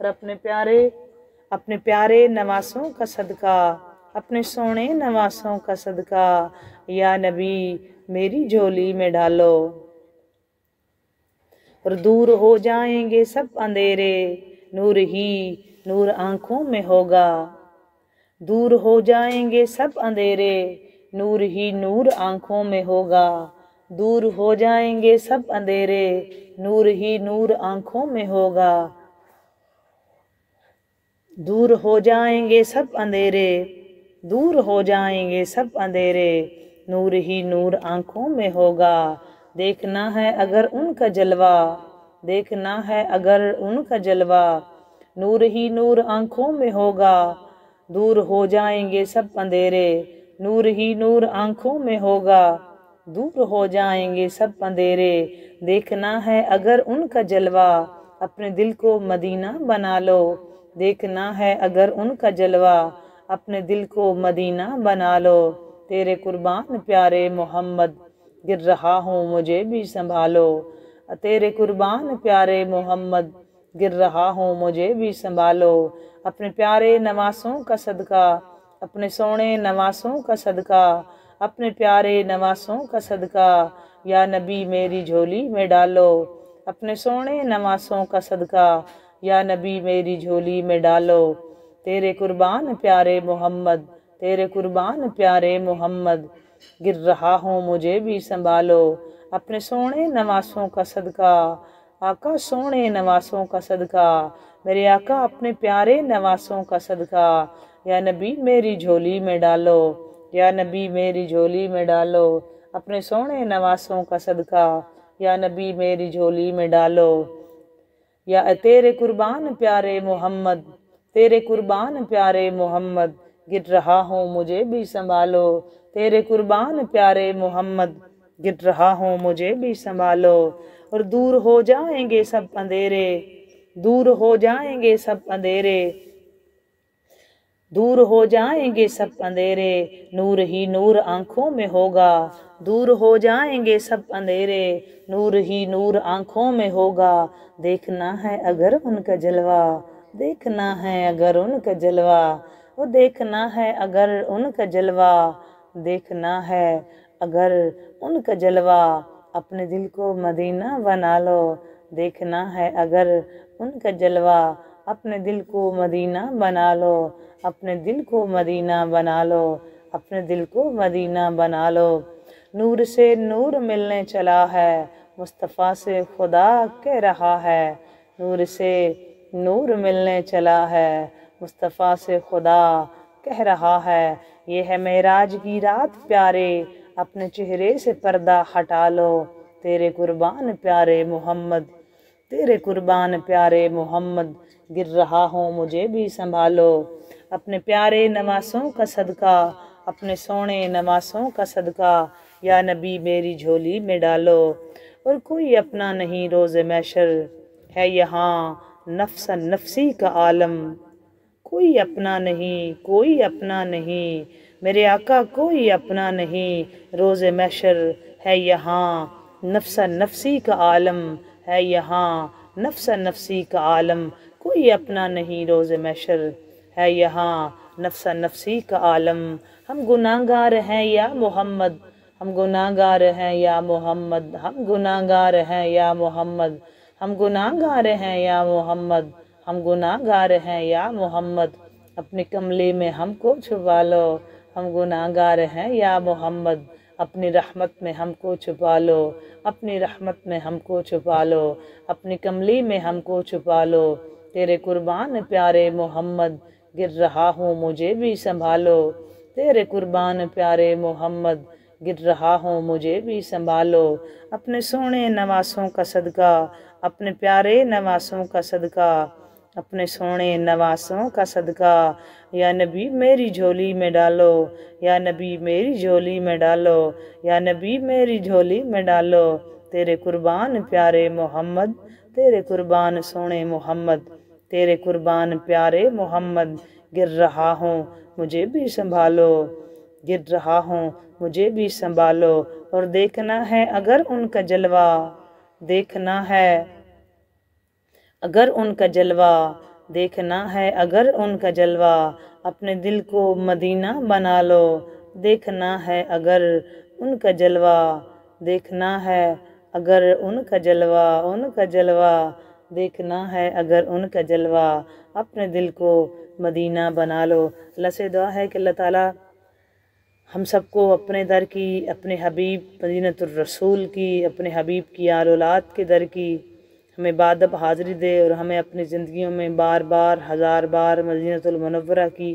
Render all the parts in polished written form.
اور اپنے پیارے نواسوں کا صدقہ، اپنے سونے نواسوں کا صدقہ یا نبی میری جھولی میں ڈالو۔ اور دور ہو جائیں گے سب اندھیرے، نور ہی نور آنکھوں میں ہوگا۔ دور ہو جائیں گے سب اندھیرے، نور ہی نور آنکھوں میں ہوگا۔ دور ہو جائیں گے سب اندھیرے، نور ہی نور آنکھوں میں ہوگا۔ دور ہو جائیں گے سب اندھیرے، دور ہو جائیں گے سب اندھیرے، نور ہی نور آنکھوں میں ہوگا۔ دیکھنا ہے اگر ان کا جلوہ، دیکھنا ہے اگر ان کا جلوہ، نور ہی نور آنکھوں میں ہوگا۔ دور ہو جائیں گے سب اندھیرے، نور ہی نور آنکھوں میں ہوگا۔ دور ہو جائیں گے سب اندھیرے، دیکھنا ہے اگر ان کا جلوہ، اپنے دل کو مدینہ بنا لو۔ دیکھنا ہے اگر ان کا جلوہ، اپنے دل کو مدینہ بنا لو۔ تیرے قربان پیارے محمد، گر رہا ہوں مجھے بھی سنبھالو۔ تیرے قربان پیارے محمد، گر رہا ہوں مجھے بھی سنبھالو۔ اپنے پیارے نواسوں کا صدقہ، اپنے سونے نواسوں کا صدقہ، اپنے پیارے نواسوں کا صدقہ یا نبی میری جھولی میں ڈالو۔ اپنے سونے نواسوں کا صدقہ یا نبی میری جھولی میں ڈالو۔ تیرے قربان پیارے محمد، تیرے قربان پیارے محمد، گر رہا ہوں مجھے بھی سنبھالو۔ اپنے سونے نواسوں کا صدقہ، آقا سونے نواسوں کا صدقہ، میرے آقا اپنے پیارے نواسوں کا صدقہ یا نبی میری جھولی میں ڈالو، یا نبی میری جھولی میں ڈالو۔ اپنے سونے نواسوں کا صدقہ یا نبی میری جھولی میں ڈالو۔ یا تیرے قربان پیارے محمد، تیرے قربان پیارے محمد، گر رہا ہوں مجھے بھی سنبھالو۔ تیرے قربان پیارے محمد، گر رہا ہوں مجھے بھی سنبھالو۔ اور دور ہو جائیں گے سب اندھیرے، دور ہو جائیں گے سب اندھیرے، دور ہو جائیں گے سب اندھیرے، نور ہی نور آنکھوں میں ہوگا۔ دور ہو جائیں گے سب اندھیرے، نور ہی نور آنکھوں میں ہوگا۔ دیکھنا ہے اگر ان کا جلوہ، دیکھنا ہے اگر ان کا جلوہ، وہ دیکھنا ہے اگر ان کا جلوہ، دیکھنا ہے اگر ان کا جلوہ، اپنے دل کو مدینہ بنا لو۔ دیکھنا ہے اگر ان کا جلوہ، اپنے دل کو مدینہ بنا لو، اپنے دل کو مدینہ بنا لو، اپنے دل کو مدینہ بنا لو۔ نور سے نور ملنے چلا ہے، مصطفیٰ سے خدا کہہ رہا ہے۔ نور سے نور ملنے چلا ہے، مصطفیٰ سے خدا کہہ رہا ہے۔ یہ ہے معراج کی رات پیارے، اپنے چہرے سے پردہ ہٹا لو۔ تیرے قربان پیارے محمد، تیرے قربان پیارے محمد، گر رہا ہوں مجھے بھی سنبھالو۔ اپنے پیارے نواسوں کا صدقہ، اپنے سونے نواسوں کا صدقہ یا نبی میری جھولی میں ڈالو۔ اور کوئی اپنا نہیں روز محشر، ہے یہاں نفس نفسی کا عالم۔ کوئی اپنا نہیں، کوئی اپنا نہیں، میرے آقا کوئی اپنا نہیں، روز محشر ہے یہاں نفس نفسی کا عالم، ہے یہاں نفس نفسی کا عالم۔ کوئی اپنا نہیں روز محشر، ہے یہاں نفس نفسی کا عالم۔ ہم گناہگار ہیں یا محمد، ہم گناہگار ہیں یا محمد، ہم گناہگار ہیں یا محمد، ہم گناہگار ہیں یا محمد، ہم گناہگار ہیں یا محمد۔ اپنے کملے میں ہم کو چھپا لو، ہم گناہگار ہیں یا محمد، اپنی رحمت میں ہم کو چھپا لو، اپنی رحمت میں ہم کو چھپا لو، اپنی کملی میں ہم کو چھپا لو۔ تیرے قربان پیارے محمد، گر رہا ہوں مجھے بھی سنبھالو۔ تیرے قربان پیارے محمد، گر رہا ہوں مجھے بھی سنبھالو۔ اپنے سونے نواسوں کا صدقہ، اپنے پیارے نواسوں کا صدقہ، اپنے سونے نواسوں کا صدقہ یا نبی میری جھولی میں ڈالو، یا نبی میری جھولی میں ڈالو، یا نبی میری جھولی میں ڈالو۔ تیرے قربان پیارے محمد، تیرے قربان سونے محمد، تیرے قربان پیارے محمد، گر رہا ہوں مجھے بھی سنبھالو، گر رہا ہوں مجھے بھی سنبھالو۔ اور دیکھنا ہے اگر ان کا جلوہ، دیکھنا ہے اگر ان کا جلوہ، دیکھنا ہے اگر ان کا جلوہ، اپنے دل کو مدینہ بنا لو، دیکھنا ہے اگر ان کا جلوہ، دیکھنا ہے اگر ان کا جلوہ، ان کا جلوہ، دیکھنا ہے اگر ان کا جلوہ، اپنے دل کو مدینہ بنا لو۔ اللہ سے دعا ہے کہ اللہ تعالیٰ ہم سب کو اپنے در کی، اپنے حبیب مدینۃ الرسول کی، اپنے حبیب کی آل اولاد کے در کی ہمیں بادب حاضری دے، اور ہمیں اپنی زندگیوں میں بار بار، ہزار بار مدینۃ المنورہ کی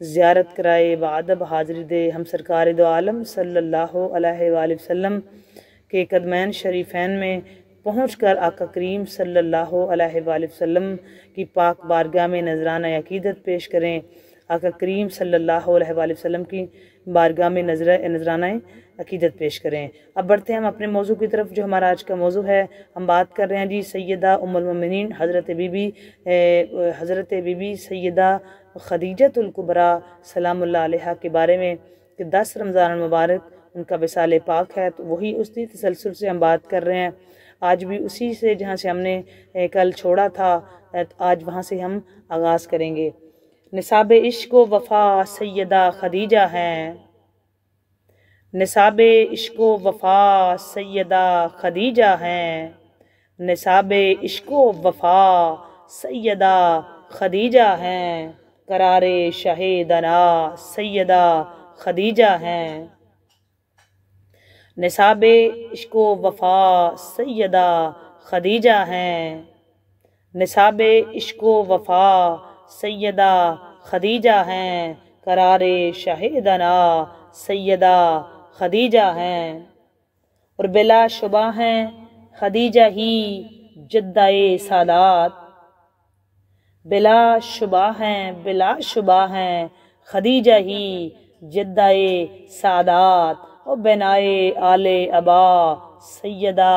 زیارت کرائے، بادب حاضری دے۔ ہم سرکار دو عالم صلی اللہ علیہ وآلہ وسلم کے قدمین شریفین میں پہنچ کر آقا کریم صلی اللہ علیہ وآلہ وسلم کی پاک بارگاہ میں نذرانہ عقیدت پیش کریں، آقا کریم صلی اللہ علیہ وآلہ وسلم کی بارگاہ میں نذرانہ عقیدت پیش کریں۔ اب بڑھتے ہیں ہم اپنے موضوع کی طرف، جو ہمارا آج کا موضوع ہے۔ ہم بات کر رہے ہیں جی سیدہ ام المومنین حضرت بی بی سیدہ خدیجۃ الکبریٰ سلام اللہ علیہا کے بارے میں کہ 10 رمضان المبارک ان کا وصال پاک ہے، تو وہی اسی تسلسل سے ہم بات کر رہے ہیں۔ آج بھی اسی سے جہاں سے ہم نے کل چھوڑا تھا، آج وہاں سے ہم آغاز کریں گے۔ نصاب عشق و وفا سیدہ خدیجہ ہیں، نصاب عشق و وفا سیدہ خدیجہ ہیں، نصاب عشق و وفا سیدہ خدیجہ ہیں، قرار شہیدنا سیدہ خدیجہ ہیں، نصاب عشق و وفا سیدہ خدیجہ ہیں، نصاب عشق و وفا سیدہ خدیجہ ہیں، قرار شہیدنا سیدہ خدیجہ ہیں، اور بلا شبہ ہیں خدیجہ ہی جدہ سادات، بلا شبہ ہیں خدیجہ ہی جدہ سادات، اور بنائے آل ابا سیدہ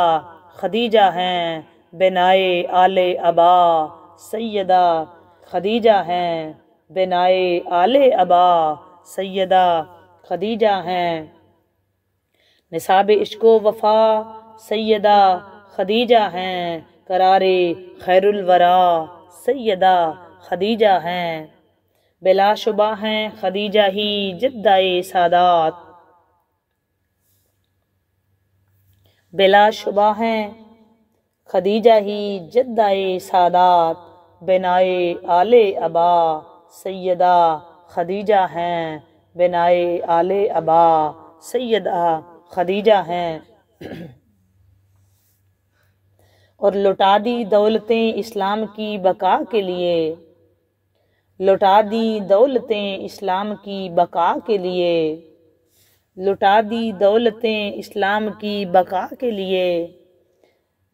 خدیجہ ہیں، بنائے آل ابا سیدہ خدیجہ ہیں، بنائے آل ابا سیدہ خدیجہ ہیں، نصاب عشق و وفا سیدہ خدیجہ ہیں، قرار خیر الورا سیدہ خدیجہ ہیں، بلا شبہ ہیں خدیجہ ہی جدہ سادات، بلا شبہ ہیں خدیجہ ہی جدہ سادات، بنائے آل ابا سیدہ خدیجہ ہیں، بنائے آل ابا سیدہ خدیجہ ہیں، اور لٹا دی دولتیں اسلام کی بقا کے لیے، لٹا دی دولتیں اسلام کی بقا کے لیے، لٹا دی دولتیں اسلام کی بقا کے لیے،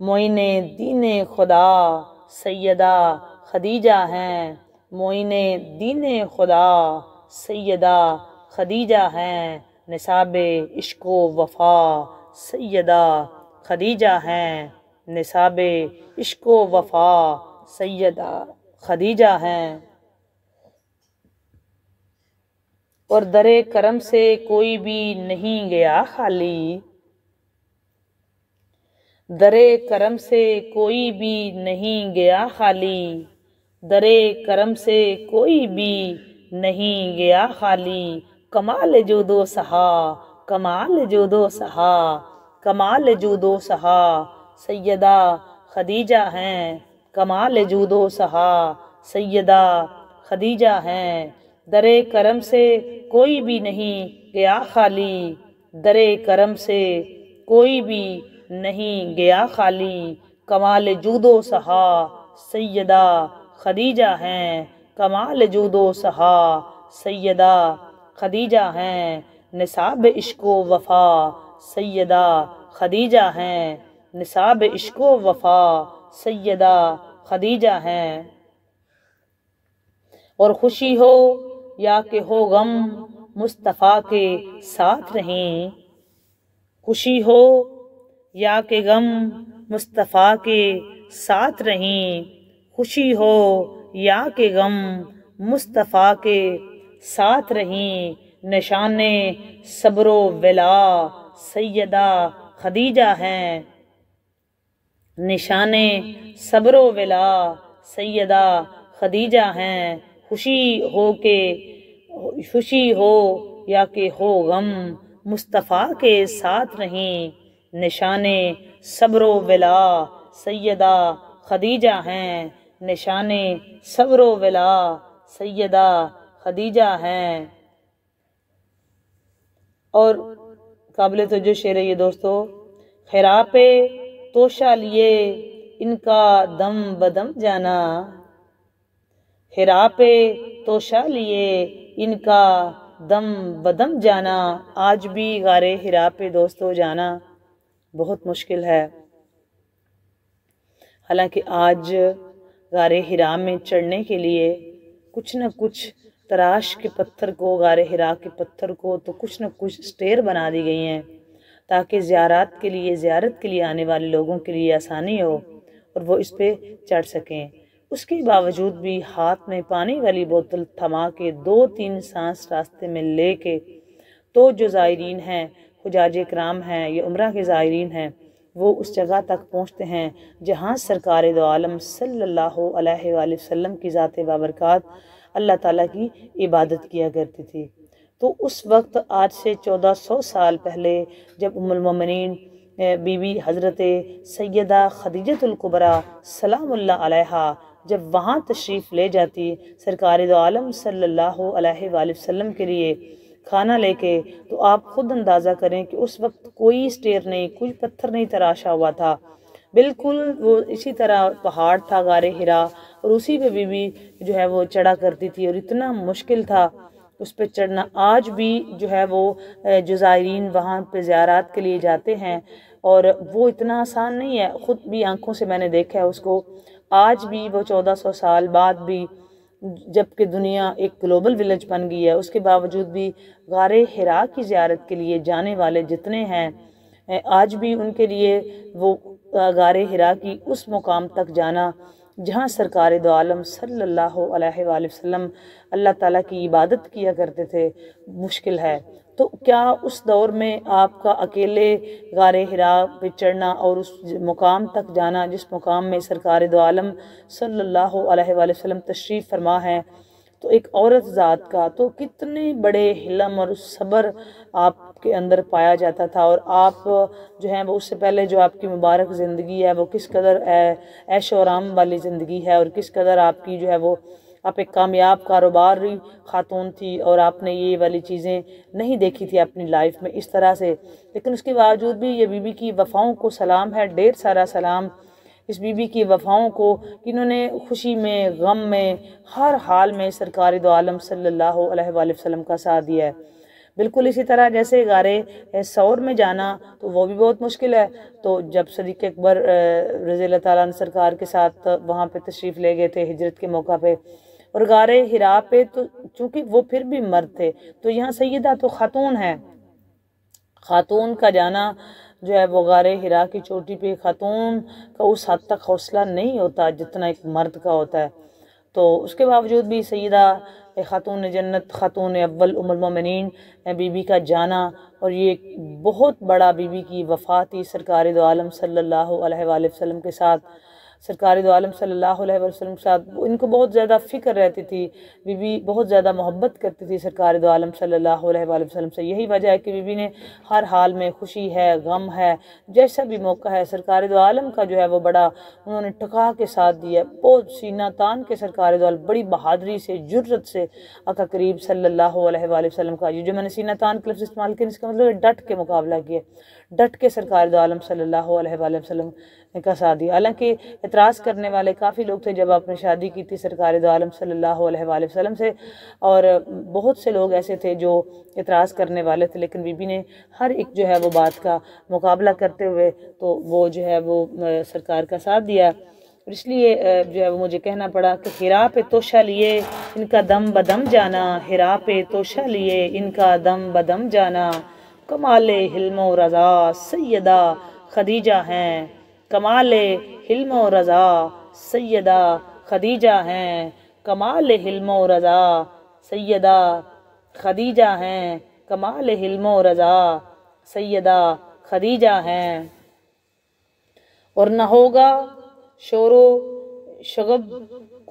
معین دین خدا سیدہ خدیجہ ہیں، معین دین خدا سیدہ خدیجہ ہیں، نصاب عشق و وفا سیدہ خدیجہ ہیں، نصاب عشق و وفا سیدہ خدیجہ ہیں، اور در کرم سے کوئی بھی نہیں گیا خالی، در کرم سے کوئی بھی نہیں گیا خالی، در کرم سے کوئی بھی نہیں گیا خالی، کمال جود و سہا، کمال جود و سہا، کمال جود و سہا سیدہ خدیجہ ہیں، کمال جود و سہا سیدہ خدیجہ ہیں، در کرم سے کوئی بھی نہیں گیا خالی، در کرم سے کوئی بھی نہیں گیا خالی، کمال جود و سہا سیدہ خدیجہ ہیں، کمال جود و سہا سیدہ خدیجہ ہیں، نصاب عشق و وفا سیدہ خدیجہ ہیں، نصاب عشق و وفا سیدہ خدیجہ ہیں، اور خوشی ہو یا کہ ہو غم مصطفیٰ کے ساتھ رہیں، خوشی ہو یا کہ غم مصطفیٰ کے ساتھ رہیں، خوشی ہو یا کہ غم مصطفیٰ کے ساتھ رہیں، نشان صبر و ولا سیدہ خدیجہ ہیں، نشان صبر و ولا سیدہ خدیجہ ہیں، خوشی ہو یا کہ ہو غم، مصطفیٰ کے ساتھ نہیں، نشان صبر و ولا سیدہ خدیجہ ہیں، نشان صبر و ولا سیدہ خدیجہ ہیں۔ اور قابل توجہ شعر ہے یہ دوستو، حرا پہ توشہ لیے ان کا دم بدم جانا، حرا پہ توشہ لیے ان کا دم بدم جانا۔ آج بھی غار حرا پہ دوستو جانا بہت مشکل ہے، حالانکہ آج غار حرا میں چڑھنے کے لیے کچھ نہ کچھ تراش کے پتھر کو، غار حرا کے پتھر کو تو کچھ نہ کچھ اسٹیر بنا دی گئی ہیں تاکہ زیارت کے لیے آنے والے لوگوں کے لیے آسانی ہو اور وہ اس پہ چڑھ سکیں۔ اس کے باوجود بھی ہاتھ میں پانی والی بوتل تھما کے 2-3 سانس راستے میں لے کے تو جو زائرین ہیں، حجاج کرام ہیں یا عمرہ کے زائرین ہیں، وہ اس جگہ تک پہنچتے ہیں جہاں سرکار دو عالم صلی اللہ علیہ وآلہ وسلم کی ذات بابرکات اللہ تعالیٰ کی عبادت کیا کرتی تھی۔ تو اس وقت آج سے 1400 سال پہلے جب ام المومنین بی بی حضرت سیدہ خدیجہ الکبریٰ سلام اللہ علیہا جب وہاں تشریف لے جاتی سرکار دو عالم صلی اللہ علیہ وآلہ وسلم کے لیے کھانا لے کے، تو آپ خود اندازہ کریں کہ اس وقت کوئی اسٹیر نہیں، کوئی پتھر نہیں تراشا ہوا تھا، بالکل وہ اسی طرح پہاڑ تھا غار حرا، اور اسی پہ بی بی جو ہے وہ چڑھا کرتی تھی، اور اتنا مشکل تھا اس پہ چڑھنا۔ آج بھی جو ہے وہ جو زائرین وہاں پہ زیارات کے لیے جاتے ہیں، اور وہ اتنا آسان نہیں ہے، خود بھی آنکھوں سے میں نے دیکھا ہے اس کو۔ آج بھی وہ 1400 سال بعد بھی جبکہ دنیا ایک گلوبل ولیج بن گئی ہے، اس کے باوجود بھی غار حرا کی زیارت کے لیے جانے والے جتنے ہیں، آج بھی ان کے لیے وہ غار حرا کی اس مقام تک جانا جہاں سرکار دو عالم صلی اللہ علیہ وآلہ وسلم اللہ تعالیٰ کی عبادت کیا کرتے تھے، مشکل ہے۔ تو کیا اس دور میں آپ کا اکیلے غار حرا پہ چڑھنا اور اس مقام تک جانا جس مقام میں سرکار دو عالم صلی اللہ علیہ وآلہ وسلم تشریف فرما ہے، تو ایک عورت ذات کا تو کتنے بڑے حلم اور صبر آپ کے اندر پایا جاتا تھا، اور آپ جو ہیں وہ اس سے پہلے جو آپ کی مبارک زندگی ہے وہ کس قدر عیش و آرام والی زندگی ہے، اور کس قدر آپ کی جو ہے وہ آپ ایک کامیاب کاروباری خاتون تھی، اور آپ نے یہ والی چیزیں نہیں دیکھی تھی اپنی لائف میں اس طرح سے، لیکن اس کے باوجود بھی یہ بی بی کی وفاؤں کو سلام ہے، ڈھیر سارا سلام اس بی بی کی وفاؤں کو، جنہوں نے خوشی میں، غم میں، ہر حال میں سرکار دو عالم صلی اللہ علیہ وآلہ وسلم کا ساتھ دیا ہے۔ بالکل اسی طرح جیسے غار ثور میں جانا تو وہ بھی بہت مشکل ہے، تو جب صدیق اکبر رضی اللہ تعالیٰ عنہ سرکار کے ساتھ وہاں پہ تشریف لے گئے تھے ہجرت کے موقع پہ، اور غار حرا پہ تو چونکہ وہ پھر بھی مرد تھے، تو یہاں سیدہ تو خاتون ہے، خاتون کا جانا جو ہے وہ غار حرا کی چوٹی پہ خاتون کا اس حد تک حوصلہ نہیں ہوتا جتنا ایک مرد کا ہوتا ہے۔ تو اس کے باوجود بھی سیدہ خاتون جنت، خاتون اول ام المومنین بی بی کا جانا، اور یہ بہت بڑا بی بی کی وفا تھی سرکار دو عالم صلی اللہ علیہ وآلہ وسلم کے ساتھ، سرکار دو عالم صلی اللہ علیہ وسلم کے ساتھ ان کو بہت زیادہ فکر رہتی تھی، بی بی بہت زیادہ محبت کرتی تھی سرکار دو عالم صلی اللہ علیہ وآلہ وسلم سے۔ یہی وجہ ہے کہ بی بی نے ہر حال میں، خوشی ہے، غم ہے، جیسا بھی موقع ہے، سرکار دو عالم کا جو ہے وہ بڑا انہوں نے ٹکا کے ساتھ دیا، بہت سینہ تان کے سرکار دو عالم بڑی بہادری سے، جرت سے آقا کریم صلی اللہ علیہ وآلہ وسلم کا، یہ جو میں نے سینہ تان کے لفظ استعمال کیا اس کا مطلب ہے ڈٹ کے مقابلہ کیا، ڈٹ کے سرکار دو عالم صلی اللہ علیہ وآلہ وسلم کا ساتھ دیا۔ حالانکہ اعتراض کرنے والے کافی لوگ تھے جب آپ نے شادی کی تھی سرکار دو عالم صلی اللہ علیہ وآلہ وسلم سے، اور بہت سے لوگ ایسے تھے جو اعتراض کرنے والے تھے، لیکن بی بی نے ہر ایک جو ہے وہ بات کا مقابلہ کرتے ہوئے تو وہ جو ہے وہ سرکار کا ساتھ دیا، اور اس لیے جو ہے وہ مجھے کہنا پڑا کہ حرا پہ توشہ لیے ان کا دم بدم جانا، حرا پہ توشہ لیے ان کا دم بدم جانا، کمال حلم و رضا سیدہ خدیجہ ہیں، کمال حلم و رضا سیدہ خدیجہ ہیں، کمال حلم و رضا سیدہ خدیجہ ہیں، کمال حلم و رضا سیدہ خدیجہ ہیں۔ اور نہ ہوگا شور و شغب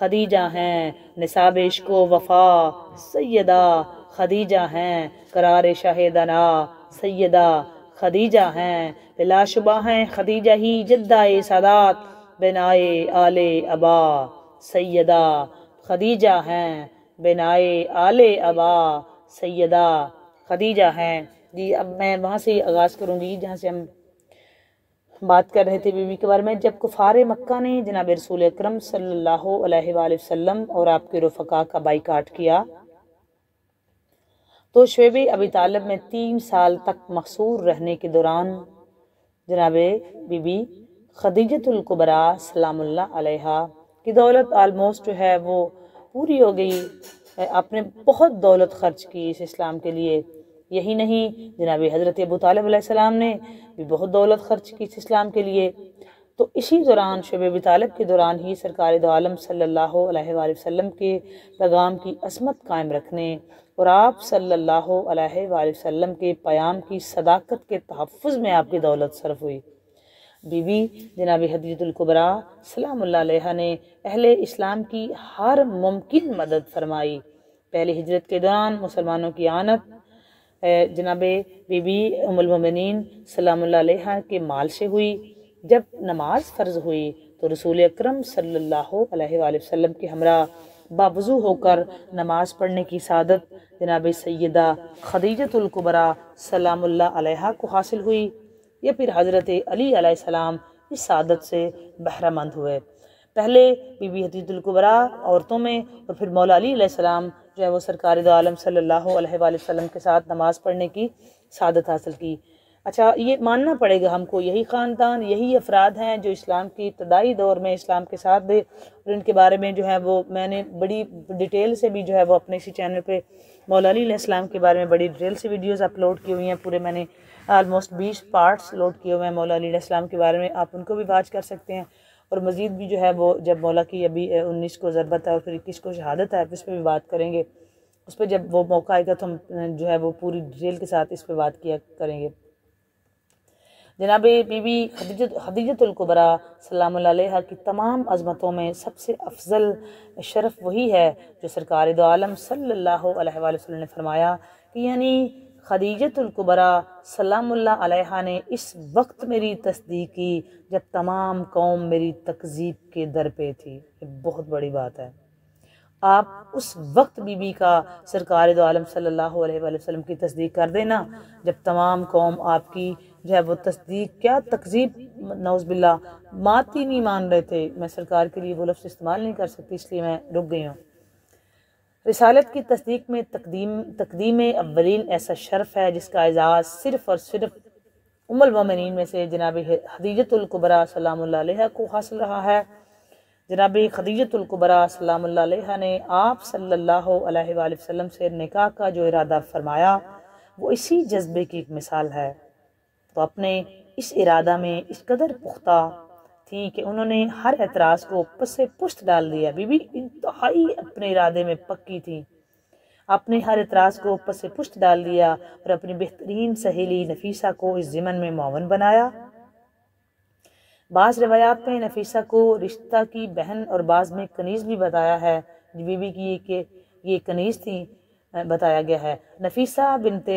خدیجہ ہیں نصاب عشق و وفا سیدہ خدیجہ ہیں قرار شاہدنا سیدہ خدیجہ ہیں بلا شبہ ہیں خدیجہ ہی جدہ سادات بنائے آل ابا سیدہ خدیجہ ہیں بنائے آل ابا سیدہ خدیجہ ہیں۔ جی اب میں وہاں سے آغاز کروں گی جہاں سے ہم بات کر رہے تھے بی بی کے بارے میں۔ جب کفار مکہ نے جناب رسول اکرم صلی اللہ علیہ وآلہ وسلم اور آپ کے رفقا کا بائیکاٹ کیا تو شعیب ابی طالب میں 3 سال تک محصور رہنے کے دوران جناب بی بی خدیجۃ الکبریٰ سلام اللہ علیہا کی دولت آلموسٹ جو ہے وہ پوری ہو گئی۔ آپ نے بہت دولت خرچ کی اس اسلام کے لیے۔ یہی نہیں جناب حضرت ابو طالب علیہ السلام نے بھی بہت دولت خرچ کی اس اسلام کے لیے۔ تو اسی دوران شعیب ابی طالب کے دوران ہی سرکار دو عالم صلی اللہ علیہ وآلہ وسلم کے پیغام کی عصمت قائم رکھنے اور آپ صلی اللہ علیہ وآلہ وسلم کے پیام کی صداقت کے تحفظ میں آپ کی دولت صرف ہوئی۔ بی بی جناب خدیجۃ الکبریٰ سلام اللہ علیہا نے اہل اسلام کی ہر ممکن مدد فرمائی۔ پہلی ہجرت کے دوران مسلمانوں کی آنت جناب بی بی ام المومنین سلام اللہ علیہا کے مال سے ہوئی۔ جب نماز فرض ہوئی تو رسول اکرم صلی اللہ علیہ وآلہ وسلم کے ہمراہ باوضو ہو کر نماز پڑھنے کی سعادت جناب سیدہ خدیجۃ الکبریٰ سلام اللہ علیہا کو حاصل ہوئی، یا پھر حضرت علی علیہ السلام اس سعادت سے بہرہ مند ہوئے۔ پہلے بی بی خدیجۃ الکبریٰ عورتوں میں اور پھر مولا علی علیہ السلام جو ہے وہ سرکار دو عالم صلی اللہ علیہ وآلہ وسلم کے ساتھ نماز پڑھنے کی سعادت حاصل کی۔ اچھا یہ ماننا پڑے گا ہم کو یہی خاندان یہی افراد ہیں جو اسلام کی ابتدائی دور میں اسلام کے ساتھ بھی، اور ان کے بارے میں جو ہے وہ میں نے بڑی ڈیٹیل سے بھی جو ہے وہ اپنے اسی چینل پہ مولا علی علیہ السلام کے بارے میں بڑی ڈیٹیل سے ویڈیوز اپلوڈ کی ہوئی ہیں۔ پورے میں نے آلموسٹ 20 پارٹس لوڈ کیے ہوئے ہیں مولا علی علیہ السلام کے بارے میں، آپ ان کو بھی واچ کر سکتے ہیں۔ اور مزید بھی جو ہے وہ جب مولا کی ابھی 19 کو ضربت ہے اور پھر 21 کو شہادت ہے اس پہ بھی بات کریں گے، اس پہ جب وہ موقع آئے گا تو ہم جو ہے وہ پوری ڈیٹیل کے ساتھ اس پہ بات کیا کریں گے۔ جناب بی بی خدیجۃ الکبریٰ سلام اللہ علیہا کی تمام عظمتوں میں سب سے افضل شرف وہی ہے جو سرکار دو عالم صلی اللہ علیہ وآلہ وسلم نے فرمایا کہ یعنی خدیجۃ الکبریٰ سلام اللہ علیہا نے اس وقت میری تصدیق کی جب تمام قوم میری تکذیب کے در پہ تھی۔ یہ بہت بڑی بات ہے۔ آپ اس وقت بی بی کا سرکار دو عالم صلی اللہ علیہ وآلہ وسلم کی تصدیق کر دینا جب تمام قوم آپ کی جو ہے وہ تصدیق کیا تکذیب نعوذ باللہ مات ہی نہیں مان رہے تھے۔ میں سرکار کے لیے وہ لفظ استعمال نہیں کر سکتی اس لیے میں رک گئی ہوں۔ رسالت کی تصدیق میں تقدیم اولین ایسا شرف ہے جس کا اعزاز صرف اور صرف ام المومنین میں سے جناب خدیجۃ الکبریٰ سلام اللہ علیہا کو حاصل رہا ہے۔ جناب خدیجۃ الکبریٰ سلام اللہ علیہا نے آپ صلی اللہ علیہ وآلہ وسلم سے نکاح کا جو ارادہ فرمایا وہ اسی جذبے کی ایک مثال ہے۔ تو اپنے اس ارادہ میں اس قدر پختہ تھی کہ انہوں نے ہر اعتراض کو پس پشت ڈال دیا۔ بی بی انتہائی اپنے ارادے میں پکی تھی، اپنے ہر اعتراض کو پس پشت ڈال دیا اور اپنی بہترین سہیلی نفیسہ کو اس ضمن میں معاون بنایا۔ بعض روایات میں نفیسہ کو رشتہ کی بہن اور بعض میں کنیز بھی بتایا ہے۔ بی بی کی یہ کنیز تھی بتایا گیا ہے۔ نفیسہ بنت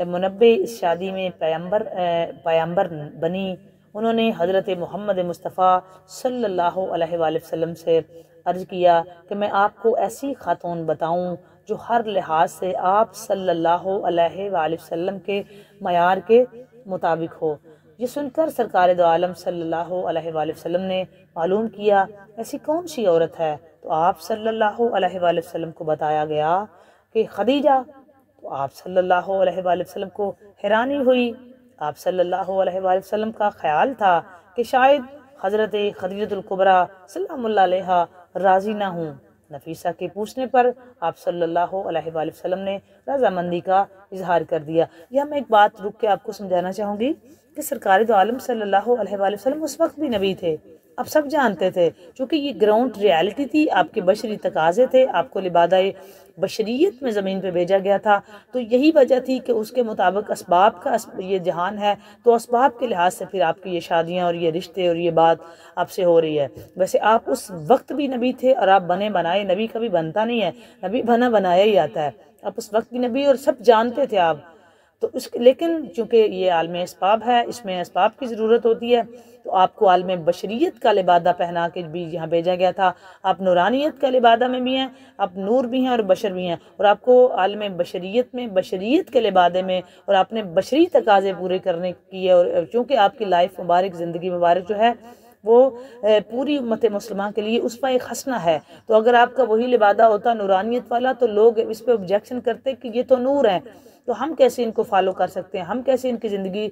منبع اس شادی میں پیامبر بنی۔ انہوں نے حضرت محمد مصطفیٰ صلی اللہ علیہ وآلہ وسلم سے عرض کیا کہ میں آپ کو ایسی خاتون بتاؤں جو ہر لحاظ سے آپ صلی اللہ علیہ وآلہ وسلم کے معیار کے مطابق ہو۔ یہ سن کر سرکار دو عالم صلی اللہ علیہ وآلہ وسلم نے معلوم کیا ایسی کون سی عورت ہے، تو آپ صلی اللہ علیہ وآلہ وسلم کو بتایا گیا کہ خدیجہ۔ تو آپ صلی اللہ علیہ وآلہ وسلم کو حیرانی ہوئی۔ آپ صلی اللہ علیہ وآلہ وسلم کا خیال تھا کہ شاید حضرت خدیجۃ الکبریٰ سلام اللہ علیہا راضی نہ ہوں۔ نفیسہ کے پوچھنے پر آپ صلی اللہ علیہ وآلہ وسلم نے رضامندی کا اظہار کر دیا۔ یہاں میں ایک بات رک کے آپ کو سمجھانا چاہوں گی کہ سرکار دو عالم صلی اللہ علیہ وآلہ وسلم اس وقت بھی نبی تھے، آپ سب جانتے تھے، چونکہ یہ گراؤنڈ ریالٹی تھی، آپ کے بشری تقاضے تھے، آپ کو لبادہ بشریت میں زمین پہ بھیجا گیا تھا۔ تو یہی وجہ تھی کہ اس کے مطابق اسباب کا یہ جہان ہے، تو اسباب کے لحاظ سے پھر آپ کی یہ شادیاں اور یہ رشتے اور یہ بات آپ سے ہو رہی ہے۔ ویسے آپ اس وقت بھی نبی تھے اور آپ بنے بنائے، نبی کبھی بنتا نہیں ہے، نبی بنا بنایا ہی آتا ہے۔ آپ اس وقت بھی نبی اور سب جانتے تھے آپ، تو لیکن چونکہ یہ عالم اسباب ہے، اس میں اسباب کی ضرورت ہوتی ہے، تو آپ کو عالم بشریت کا لبادہ پہنا کے بھی یہاں بھیجا گیا تھا۔ آپ نورانیت کا لبادہ میں بھی ہیں، آپ نور بھی ہیں اور بشر بھی ہیں، اور آپ کو عالم بشریت میں بشریت کے لبادے میں اور آپ نے بشری تقاضے پورے کرنے کی، اور چونکہ آپ کی لائف مبارک، زندگی مبارک جو ہے وہ پوری امت مسلمہ کے لیے اسوہ حسنہ ہے، تو اگر آپ کا وہی لبادہ ہوتا نورانیت والا تو لوگ اس پہ آبجیکشن کرتے کہ یہ تو نور ہیں، تو ہم کیسے ان کو فالو کر سکتے ہیں، ہم کیسے ان کی زندگی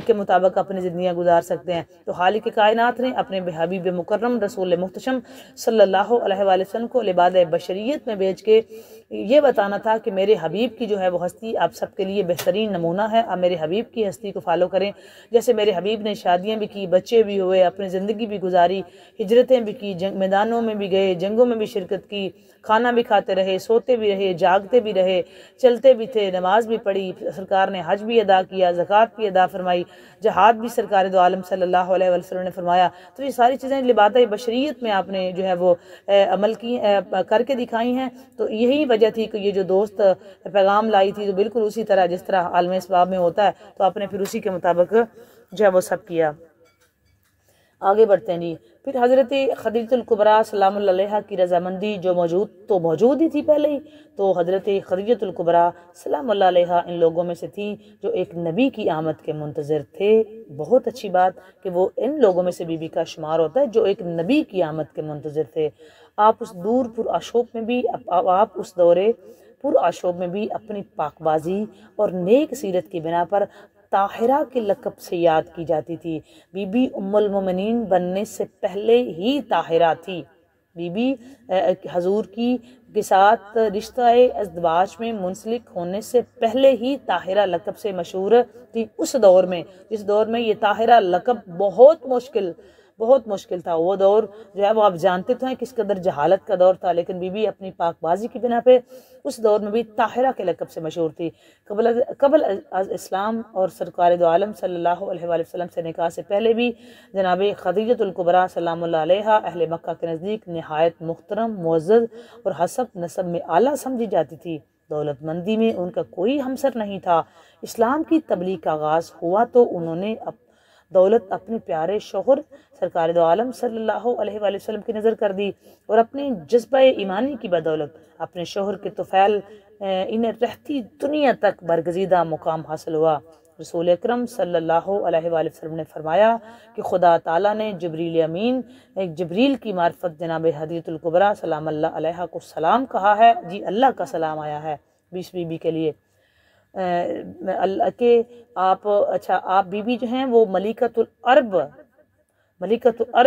کے مطابق اپنی زندگیاں گزار سکتے ہیں۔ تو خالق کائنات نے اپنے حبیب مکرم رسول محتشم صلی اللہ علیہ وآلہ وسلم کو لبادہ بشریت میں بھیج کے یہ بتانا تھا کہ میرے حبیب کی جو ہے وہ ہستی آپ سب کے لیے بہترین نمونہ ہے، آپ میرے حبیب کی ہستی کو فالو کریں۔ جیسے میرے حبیب نے شادیاں بھی کی، بچے بھی ہوئے، اپنی زندگی بھی گزاری، ہجرتیں بھی کی، میدانوں میں بھی گئے، جنگوں میں بھی شرکت کی، کھانا بھی کھاتے رہے، سوتے بھی رہے، جاگتے بھی رہے، چلتے بھی تھے، نماز بھی پڑھی، سرکار نے حج بھی ادا کیا، زکوٰۃ بھی ادا فرمائی، جہاد بھی سرکار دو عالم صلی اللہ علیہ وسلم نے فرمایا۔ تو یہ ساری چیزیں لبادہ بشریت میں آپ نے جو ہے وہ عمل کی، کر کے دکھائی ہیں۔ تو یہی وجہ تھی کہ یہ جو دوست پیغام لائی تھی، تو بالکل اسی طرح جس طرح عالم اسباب میں ہوتا ہے، تو آپ نے پھر اسی کے مطابق جو ہے وہ سب کیا۔ آگے بڑھتے ہیں جی۔ پھر حضرت خدیجہ الکبریٰ سلام اللہ علیہا کی رضامندی جو موجود ہی تھی پہلے ہی، تو حضرت خدیجہ الکبریٰ سلام اللہ علیہا ان لوگوں میں سے تھی جو ایک نبی کی آمد کے منتظر تھے۔ بہت اچھی بات کہ وہ ان لوگوں میں سے بی بی کا شمار ہوتا ہے جو ایک نبی کی آمد کے منتظر تھے۔ آپ اس دور پر آشوب میں بھی، آپ اس دورے پر آشوب میں بھی اپنی پاک بازی اور نیک سیرت کی بنا پر طاہرہ کے لقب سے یاد کی جاتی تھی۔ بی بی ام المومنین بننے سے پہلے ہی طاہرہ تھی۔ بی بی حضور کے ساتھ رشتہ ازدواج میں منسلک ہونے سے پہلے ہی طاہرہ لقب سے مشہور تھی، اس دور میں، جس دور میں یہ طاہرہ لقب بہت مشکل تھا۔ وہ دور جو ہے وہ آپ جانتے تو ہیں کس قدر جہالت کا دور تھا، لیکن بی بی اپنی پاک بازی کی بنا پہ اس دور میں بھی طاہرہ کے لقب سے مشہور تھی۔ قبل از اسلام اور سرکار دو عالم صلی اللہ علیہ وآلہ وسلم سے نکاح سے پہلے بھی جناب خدیجہ الکبریٰ سلام اللہ علیہا اہل مکہ کے نزدیک نہایت محترم، معزز اور حسب نسب میں اعلیٰ سمجھی جاتی تھی۔ دولت مندی میں ان کا کوئی ہمسر نہیں تھا۔ اسلام کی تبلیغ کا آغاز ہوا تو انہوں نے دولت اپنے پیارے شوہر سرکار دو عالم صلی اللہ علیہ وآلہ وسلم کی نظر کر دی، اور اپنے جذبہ ایمانی کی بدولت اپنے شوہر کے طفیل انہیں رہتی دنیا تک برگزیدہ مقام حاصل ہوا۔ رسول اکرم صلی اللہ علیہ وآلہ وسلم نے فرمایا کہ خدا تعالیٰ نے جبریل امین جبریل کی معرفت جناب خدیجہ الکبریٰ سلام اللہ علیہا کو سلام کہا ہے، جی اللہ کا سلام آیا ہے بیس بی بی کے لیے، کہ آپ بی بی جو ہیں وہ ملکۃ العرب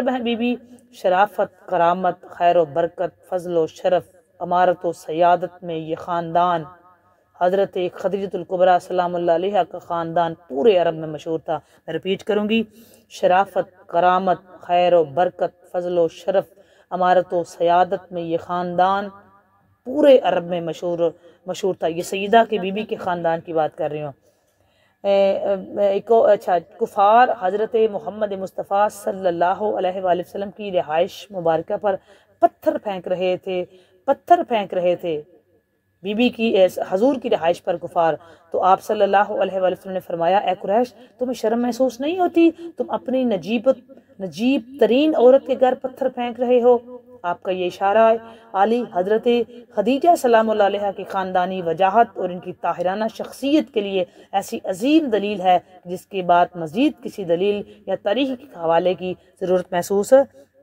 ہیں۔ بی بی شرافت، کرامت، خیر و برکت، فضل و شرف، امارت و سیادت میں یہ خاندان، حضرت خدیجہ الکبریٰ سلام اللہ علیہا کا خاندان پورے عرب میں مشہور تھا۔ میں رپیٹ کروں گی، شرافت، کرامت، خیر و برکت، فضل و شرف، امارت و سیادت میں یہ خاندان پورے عرب میں مشہور تھا۔ یہ سیدہ کے بی بی کے خاندان کی بات کر رہی ہوں۔ کفار حضرت محمد مصطفیٰ صلی اللہ علیہ وآلہ وسلم کی رہائش مبارکہ پر پتھر پھینک رہے تھے بی بی کی حضور کی رہائش پر کفار، تو آپ صلی اللہ علیہ وآلہ وسلم نے فرمایا، اے قریش تمہیں شرم محسوس نہیں ہوتی؟ تم اپنی نجیب ترین عورت کے گھر پتھر پھینک رہے ہو۔ آپ کا یہ اشارہ عالی حضرت خدیجہ سلام اللہ علیہ کی خاندانی وجاہت اور ان کی طاہرانہ شخصیت کے لیے ایسی عظیم دلیل ہے جس کے بعد مزید کسی دلیل یا تاریخ کے حوالے کی ضرورت محسوس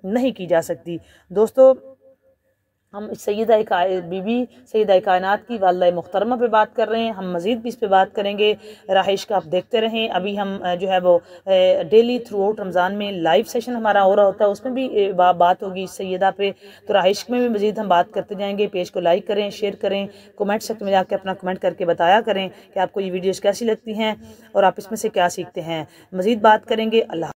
نہیں کی جا سکتی۔ دوستو، ہم سیدہ کائنات کی والدہ محترمہ پہ بات کر رہے ہیں، ہم مزید بھی اس پہ بات کریں گے۔ رہائش کا آپ دیکھتے رہیں، ابھی ہم جو ہے وہ ڈیلی تھرو آؤٹ رمضان میں لائیو سیشن ہمارا ہو رہا ہوتا ہے، اس میں بھی بات ہوگی سیدہ پہ، تو رہائش میں بھی مزید ہم بات کرتے جائیں گے۔ پیج کو لائک کریں، شیئر کریں، کومنٹ سیکشن میں جا کے اپنا کمنٹ کر کے بتایا کریں کہ آپ کو یہ ویڈیوز کیسی لگتی ہیں اور آپ اس میں سے کیا سیکھتے ہیں۔ مزید بات کریں گے۔ اللہ